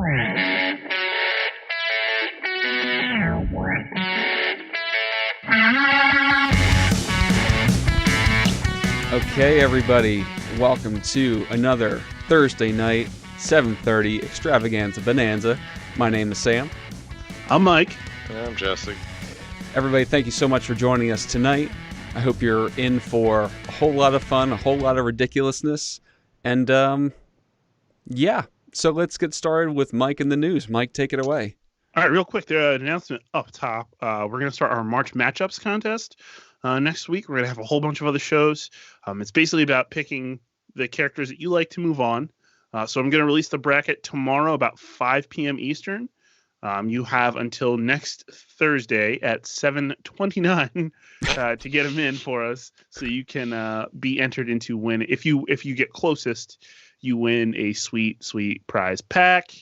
Okay, everybody, welcome to another Thursday night, 7:30 Extravaganza Bonanza. My name is Sam. I'm Mike. And I'm Jesse. Everybody, thank you so much for joining us tonight. I hope you're in for a whole lot of fun, a whole lot of ridiculousness, and yeah. So let's get started with Mike and the news. Mike, take it away. All right, real quick, there's an announcement up top. We're going to start our March matchups contest next week. We're going to have a whole bunch of other shows. It's basically about picking the characters that you like to move on. So I'm going to release the bracket tomorrow about 5 p.m. Eastern. You have until next Thursday at 7:29 to get them in for us, so you can be entered into win. If you get closest, you win a sweet prize pack.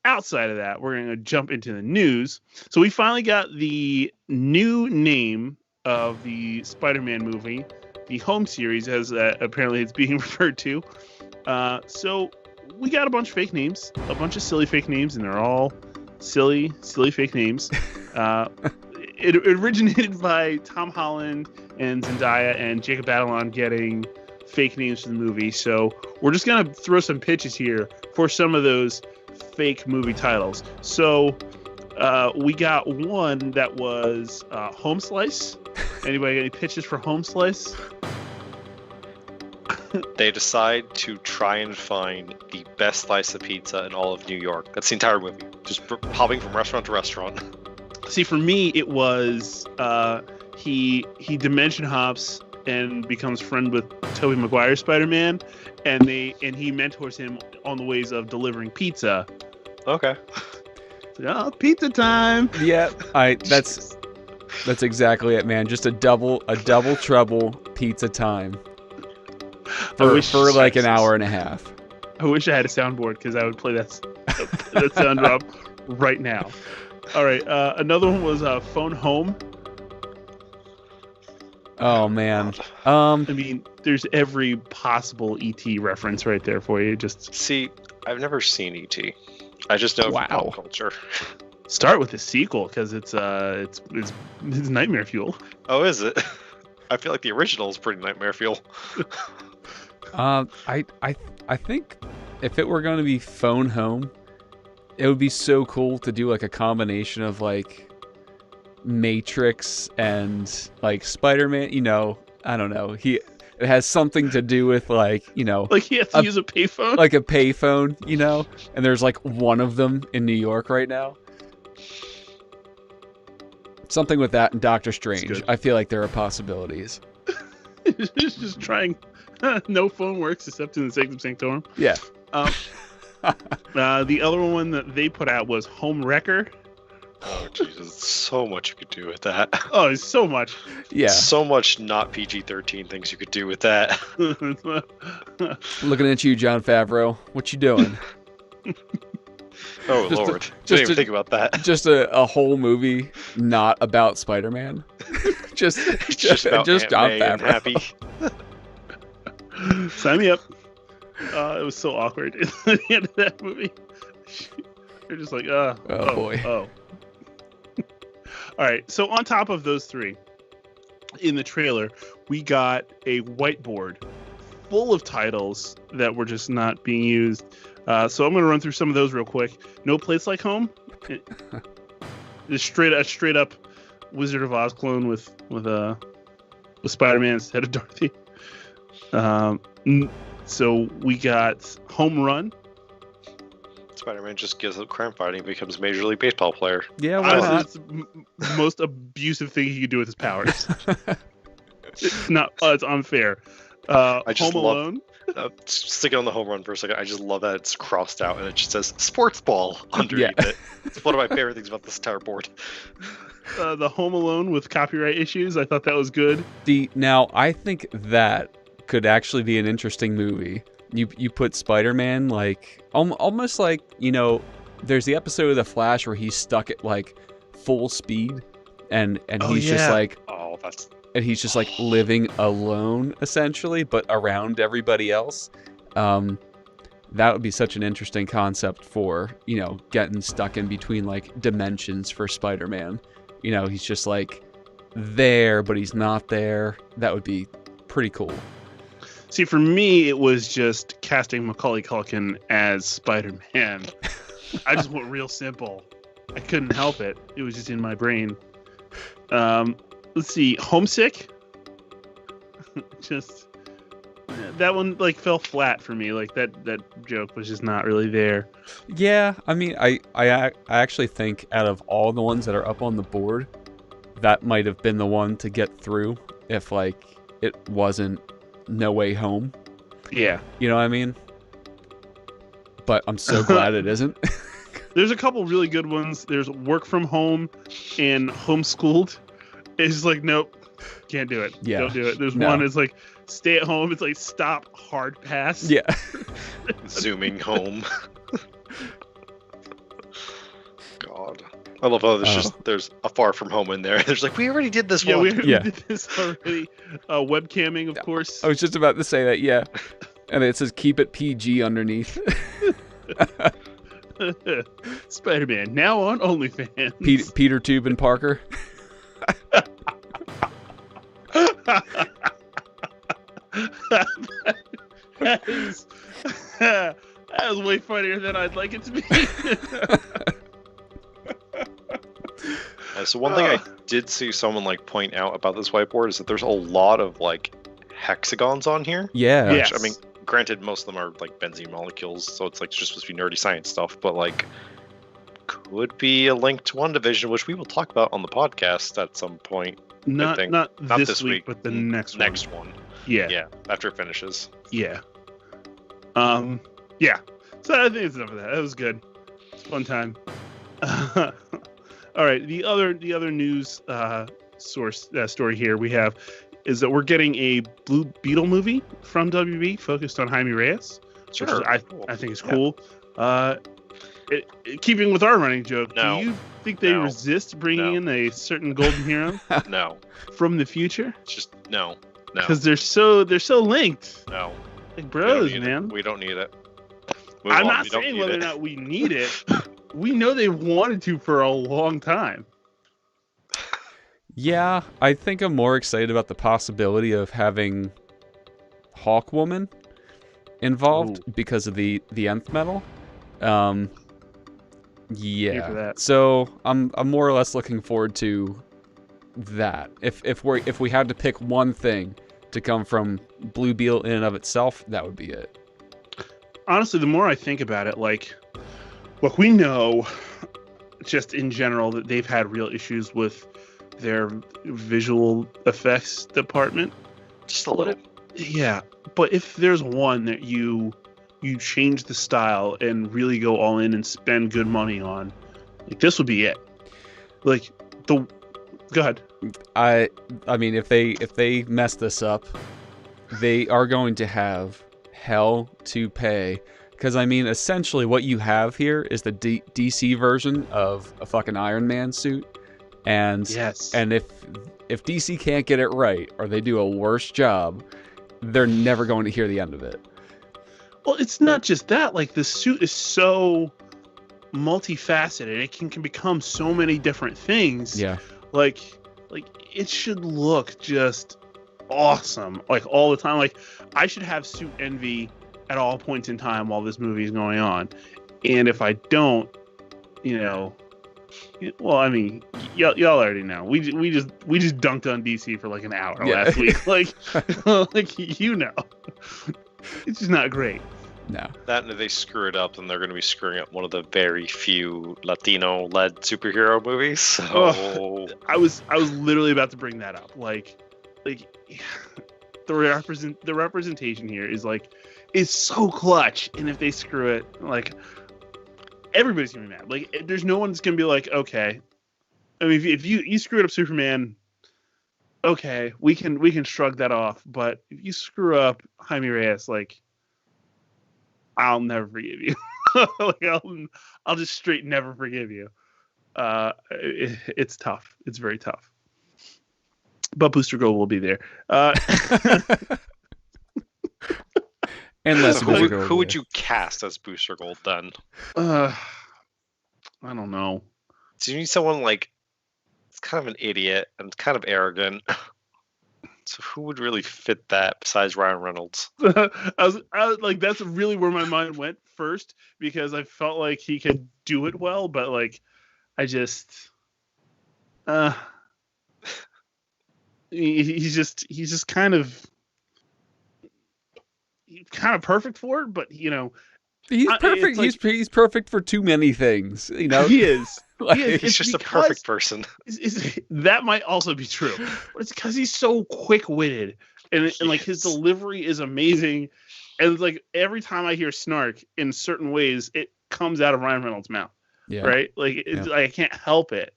Outside of that, we're going to jump into the news. So we finally got the new name of the Spider-Man movie, the home series, as apparently it's being referred to. So we got a bunch of fake names, a bunch of silly fake names, and they're all silly fake names. It originated by Tom Holland and Zendaya and Jacob Batalon getting fake names for the movie. So we're just going to throw some pitches here for some of those fake movie titles. So we got one that was Home Slice. Anybody got any pitches for Home Slice? They decide to try and find the best slice of pizza in all of New York. That's the entire movie. Just hopping from restaurant to restaurant. See, for me, it was he dimension hops and becomes friend with Tobey Maguire Spider-Man, and he mentors him on the ways of delivering pizza. Okay. Oh, pizza time! Yeah, that's exactly it, man. Just a double trouble pizza time for like an hour and a half. I wish I had a soundboard because I would play that sound drop right now. All right, another one was Phone Home. Oh man. I mean, there's every possible ET reference right there for you. Just see, I've never seen ET. I just know from pop culture. Start with the sequel because it's nightmare fuel. Oh, is it? I feel like the original is pretty nightmare fuel. I think if it were going to be Phone Home, it would be so cool to do like a combination of like Matrix and like Spider-Man. You know, I don't know. It has something to do with like, you know, like he has to use a payphone, like a payphone, you know, and there's like one of them in New York right now. Something with that and Doctor Strange. I feel like there are possibilities. Just trying. No phone works except in the Sanctum Sanctorum. Yeah. The other one that they put out was Home Wrecker. Oh, Jesus. So much you could do with that. Oh, so much. Yeah. So much not PG-13 things you could do with that. Looking at you, Jon Favreau. What you doing? Oh, Lord. Didn't even think about that. Just a whole movie not about Spider-Man. just Jon Favreau. Happy. Sign me up. It was so awkward at the end of that movie. You're just like, oh boy. Oh. All right. So on top of those three, in the trailer, we got a whiteboard full of titles that were just not being used. So I'm going to run through some of those real quick. No Place Like Home. Just straight up Wizard of Oz clone with Spider-Man instead of Dorothy. So we got Home Run. Spider-Man just gives up crime fighting, becomes a Major League Baseball player. Yeah, why not? It's the most abusive thing he could do with his powers. It's unfair. I just Home Alone. Stick it on the home run for a second. I just love that it's crossed out and it just says sports ball underneath it. It's one of my favorite things about this entire board. The Home Alone with copyright issues. I thought that was good. Now, I think that could actually be an interesting movie. You put Spider-Man like almost like, you know, there's the episode of The Flash where he's stuck at like full speed and he's just like and he's just like living alone essentially, but around everybody else. that would be such an interesting concept for, getting stuck in between like dimensions for Spider-Man. He's just like there, but he's not there. That would be pretty cool. See, for me, it was just casting Macaulay Culkin as Spider-Man. I just went real simple. I couldn't help it. It was just in my brain. Let's see, Homesick. Just that one like fell flat for me. Like that joke was just not really there. Yeah, I mean, I actually think out of all the ones that are up on the board, that might have been the one to get through if like it wasn't No Way Home. Yeah. You know what I mean? But I'm so glad it isn't. There's a couple really good ones. There's Work From Home and Homeschooled. It's just like, nope, can't do it. Yeah. Don't do it. There's No. one is like Stay at Home. It's like Stop, Hard Pass. Yeah. Zooming home. God. I love how there's a Far From Home in there. There's like, we already did this Yeah, one. we did this already. Webcamming, of course. I was just about to say that, yeah. And it says keep it PG underneath. Spider-Man, now on OnlyFans. Peter Tube and Parker. that is way funnier than I'd like it to be. So one thing I did see someone like point out about this whiteboard is that there's a lot of like hexagons on here. Yeah. Yes. Which, I mean, granted, most of them are like benzene molecules, so it's like just supposed to be nerdy science stuff, but like could be a link to WandaVision, which we will talk about on the podcast at some point. Not this week, but the next one. Yeah. Yeah, after it finishes. Yeah. Yeah. So I think it's enough of that. That was good. It's a fun time. All right. The other news story here we have is that we're getting a Blue Beetle movie from WB focused on Jaime Reyes. Sure. Which I think is cool. Keeping with our running joke, No. do you think they resist bringing in a certain golden hero No. from the future? It's just no. Because they're so linked. No. Like bros, We don't need man. it. We don't need it. Move I'm on. not We don't saying need whether it. or not we need it. We know they wanted to for a long time. Yeah, I think I'm more excited about the possibility of having Hawkwoman involved because of the nth metal. Here for Yeah. that. So I'm more or less looking forward to that. If we had to pick one thing to come from Blue Beetle in and of itself, that would be it. Honestly, the more I think about it, like, look, we know just in general that they've had real issues with their visual effects department. Just a little. Yeah, but if there's one that you change the style and really go all in and spend good money on, like, this would be it. Like, go ahead. I mean, if they mess this up, they are going to have hell to pay. Because, I mean, essentially what you have here is the DC version of a fucking Iron Man suit. And Yes. and if DC can't get it right, or they do a worse job, they're never going to hear the end of it. Well, it's not just that. Like, the suit is so multifaceted. It can become so many different things. Yeah. Like it should look just awesome, like, all the time. Like, I should have suit envy at all points in time while this movie is going on. And if I don't, well, I mean, y'all already know. We just dunked on DC for like an hour last week. Like, it's just not great. No. That and if they screw it up, then they're going to be screwing up one of the very few Latino-led superhero movies. So I was literally about to bring that up. Like the representation here is so clutch, and if they screw it, like, everybody's gonna be mad. Like, there's no one that's gonna be like, okay. I mean, if you screwed up Superman, okay, we can shrug that off. But if you screw up Jaime Reyes, like, I'll never forgive you. Like, I'll just straight never forgive you. It's tough. It's very tough. But Booster Gold will be there. Unless So Booster Gold who would would. you cast as Booster Gold then? I don't know. Do you need someone like it's kind of an idiot and kind of arrogant? So who would really fit that besides Ryan Reynolds? I was like, that's really where my mind went first because I felt like he could do it well, but like, I just, he's just kind of perfect for it, but you know, He's perfect. it's like, He's perfect for too many things. You know, he is. Like, He is. He's It's just a because- perfect person. that might also be true, but it's because he's so quick-witted and like his Yes. delivery is amazing, and like every time I hear snark in certain ways, it comes out of Ryan Reynolds' mouth, yeah. right? Like it's, Yeah. I can't help it.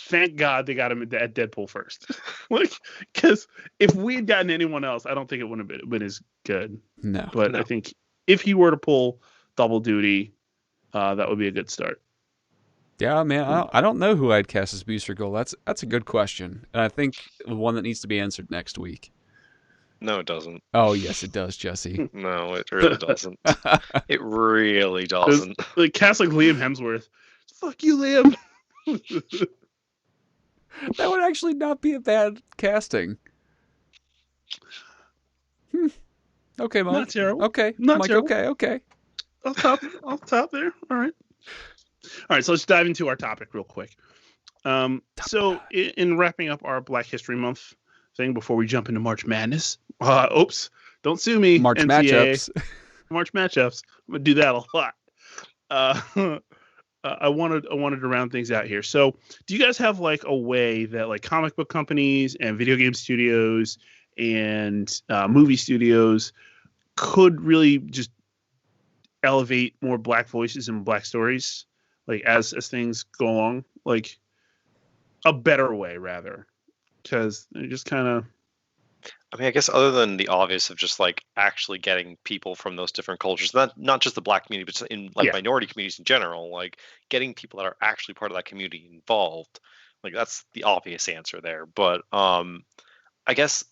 Thank God they got him at Deadpool first, like because if we had gotten anyone else, I don't think it wouldn't have been as good. No. But No. I think if he were to pull double duty, that would be a good start. Yeah, man. I don't know who I'd cast as Booster Gold. That's a good question, and I think one that needs to be answered next week. No, it doesn't. Oh yes, it does, Jesse. No, it really doesn't. That It really doesn't. Like cast like Liam Hemsworth. Fuck you, Liam. would actually not be a bad casting. Okay, Mike. Not terrible. Okay, Not Mike. terrible. Okay. Off top there. All right. All right. So let's dive into our topic real quick. So in wrapping up our Black History Month thing before we jump into March Madness. Oops. Don't sue me. March NCAA. matchups. March matchups. I'm gonna do that a lot. I wanted to round things out here. So, do you guys have like a way that like comic book companies and video game studios and movie studios could really just elevate more Black voices and Black stories, like as things go along, like a better way rather, because they're just kind of I mean, I guess other than the obvious of just like actually getting people from those different cultures, not just the Black community, but just in like Yeah. minority communities in general, like getting people that are actually part of that community involved. Like that's the obvious answer there. But I guess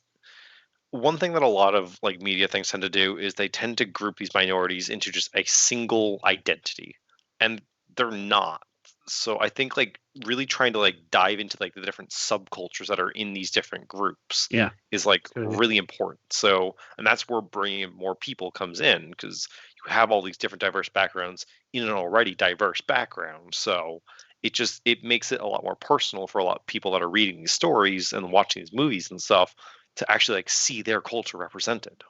one thing that a lot of like media things tend to do is they tend to group these minorities into just a single identity, and they're not. So I think like really trying to like dive into like the different subcultures that are in these different groups Yeah. is like Good idea. really important. So, and that's where bringing in more people comes in because you have all these different diverse backgrounds in an already diverse background. So it makes it a lot more personal for a lot of people that are reading these stories and watching these movies and stuff to actually like see their culture represented.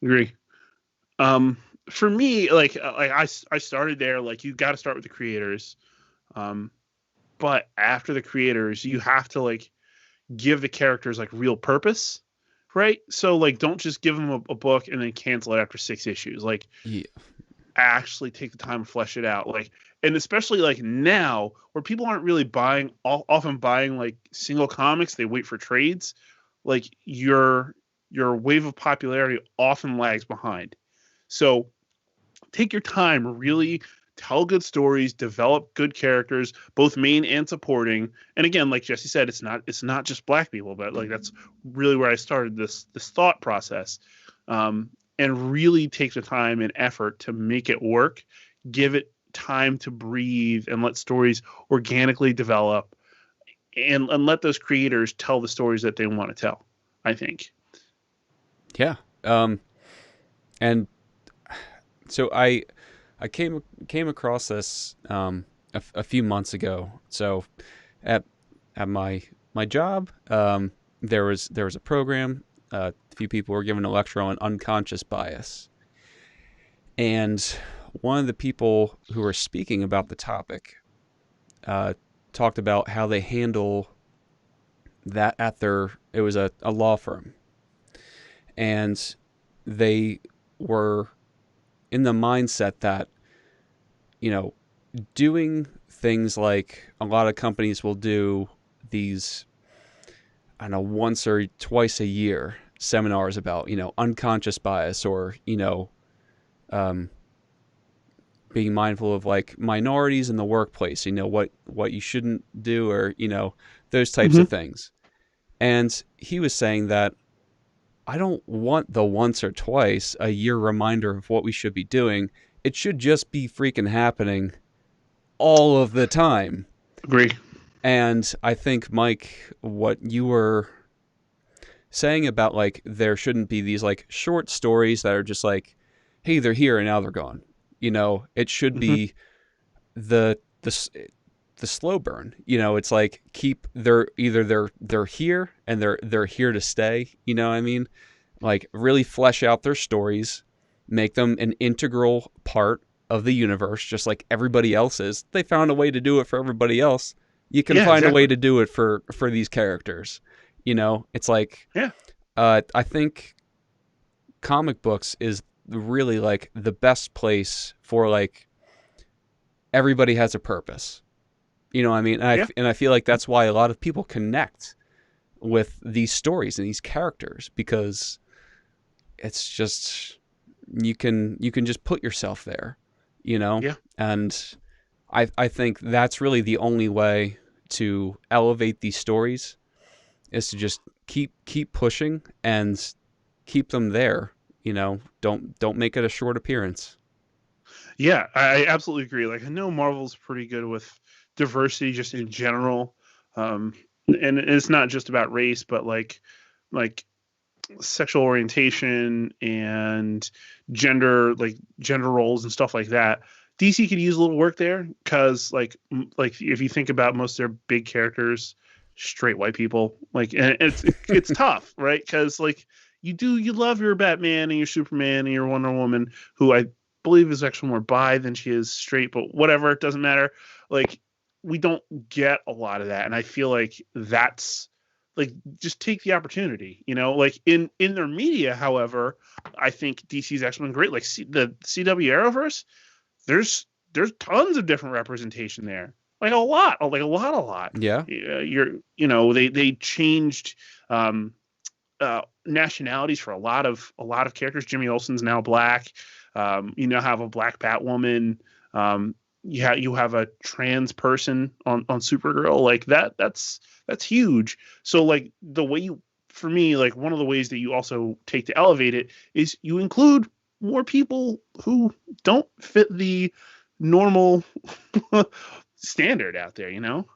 agree. For me, like I started there. Like you got to start with the creators, but after the creators, you have to like give the characters like real purpose, right? So like don't just give them a book and then cancel it after 6 issues. Like Yeah. actually take the time to flesh it out. Like and especially like now where people aren't really often buying like single comics, they wait for trades. Like your wave of popularity often lags behind. So take your time, really tell good stories, develop good characters, both main and supporting. And again, like Jesse said, it's not just Black people, but like that's really where I started this thought process. And really take the time and effort to make it work, give it time to breathe, and let stories organically develop, and let those creators tell the stories that they want to tell. I think. Yeah. And so I came across this a few months ago. So at my job, there was a program. A few people were given a lecture on unconscious bias, and one of the people who were speaking about the topic talked about how they handle that at it was a law firm, and they were in the mindset that, you know, doing things like a lot of companies will do these, I don't know, once or twice a year seminars about, you know, unconscious bias or, you know, being mindful of like minorities in the workplace, you know, what you shouldn't do, or, you know, those types of things. And he was saying that I don't want the once or twice a year reminder of what we should be doing. It should just be freaking happening all of the time. Agree. And I think, Mike, what you were saying about like there shouldn't be these like short stories that are just like, hey, they're here and now they're gone. You know, it should be the slow burn. You know, it's like they're here and they're here to stay. You know what I mean? Like really flesh out their stories, make them an integral part of the universe, just like everybody else is. They found a way to do it for everybody else. You can find a way to do it for these characters. You know, it's like, I think comic books is really like the best place for like everybody has a purpose. You know what I mean? And I feel like that's why a lot of people connect with these stories and these characters, because it's just you can just put yourself there, you know? Yeah. And I think that's really the only way to elevate these stories is to just keep pushing and keep them there, you know? Don't make it a short appearance. Yeah, I absolutely agree. Like, I know Marvel's pretty good with diversity just in general. And it's not just about race, but like sexual orientation and gender roles and stuff like that. DC could use a little work there because like if you think about most of their big characters, straight white people, like, and it's tough, right? Because like you love your Batman and your Superman and your Wonder Woman, who I believe is actually more bi than she is straight, but whatever, it doesn't matter. Like, we don't get a lot of that, and I feel like that's like, just take the opportunity, you know. Like in their media, however, I think DC's actually been great. Like the CW Arrowverse, there's tons of different representation there, like a lot. Yeah. They changed nationalities for a lot of characters. Jimmy Olsen's now black. You now have a black Batwoman. You have a trans person on Supergirl. Like that's huge. So like for me, like one of the ways that you also take to elevate it is you include more people who don't fit the normal standard out there, you know?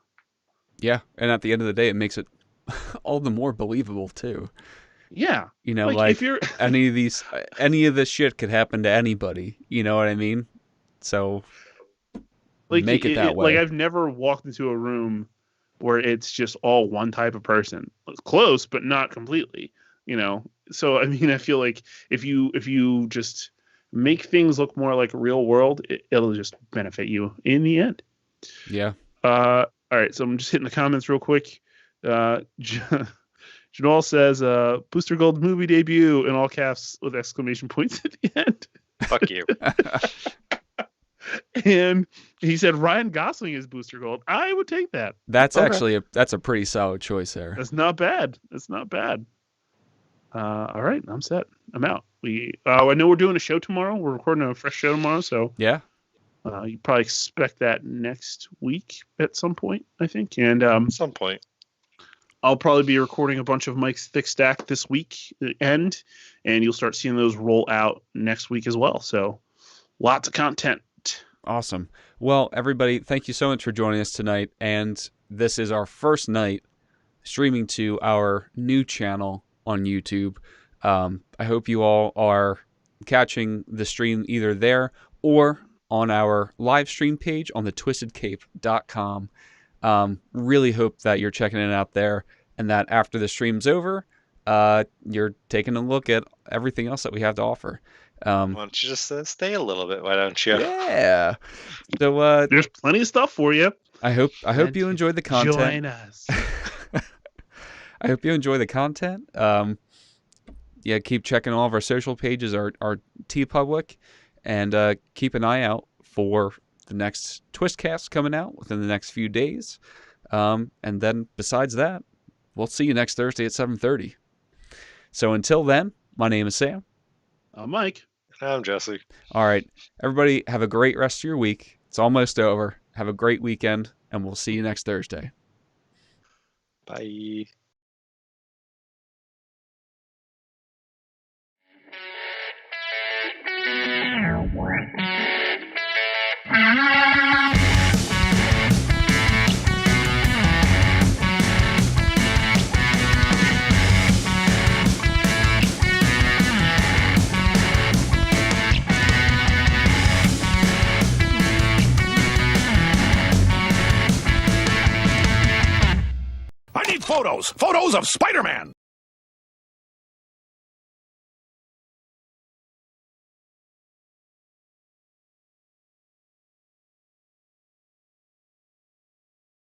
Yeah. And at the end of the day, it makes it all the more believable too. Yeah. You know, like if you're any of this shit could happen to anybody. You know what I mean? So like make it that way. Like, I've never walked into a room where it's just all one type of person. It's close, but not completely, you know? So, I mean, I feel like if you just make things look more like a real world, it'll just benefit you in the end. Yeah. All right. So I'm just hitting the comments real quick. Janelle says, Booster Gold movie debut in all caps with exclamation points at the end. Fuck you. And he said Ryan Gosling is Booster Gold. I would take that. That's actually that's a pretty solid choice there. That's not bad. All right, I'm set. I'm out. I know we're doing a show tomorrow. We're recording a fresh show tomorrow, so yeah. You probably expect that next week at some point, I think. And at some point, I'll probably be recording a bunch of Mike's Thick Stack this week and you'll start seeing those roll out next week as well. So lots of content. Awesome. Well, everybody, thank you so much for joining us tonight. And this is our first night streaming to our new channel on YouTube. I hope you all are catching the stream either there or on our live stream page on the twistedcape.com. Really hope that you're checking it out there and that after the stream's over, you're taking a look at everything else that we have to offer. Why don't you just stay a little bit? Why don't you? Yeah. So there's plenty of stuff for you. I hope you enjoyed the content. Join us. I hope you enjoy the content. Yeah, keep checking all of our social pages, our TeePublic, and keep an eye out for the next Twistcast coming out within the next few days. And then besides that, we'll see you next Thursday at 7:30. So until then, my name is Sam. I'm Mike. I'm Jesse. All right. Everybody have a great rest of your week. It's almost over. Have a great weekend, and we'll see you next Thursday. Bye. I need photos. Photos of Spider-Man.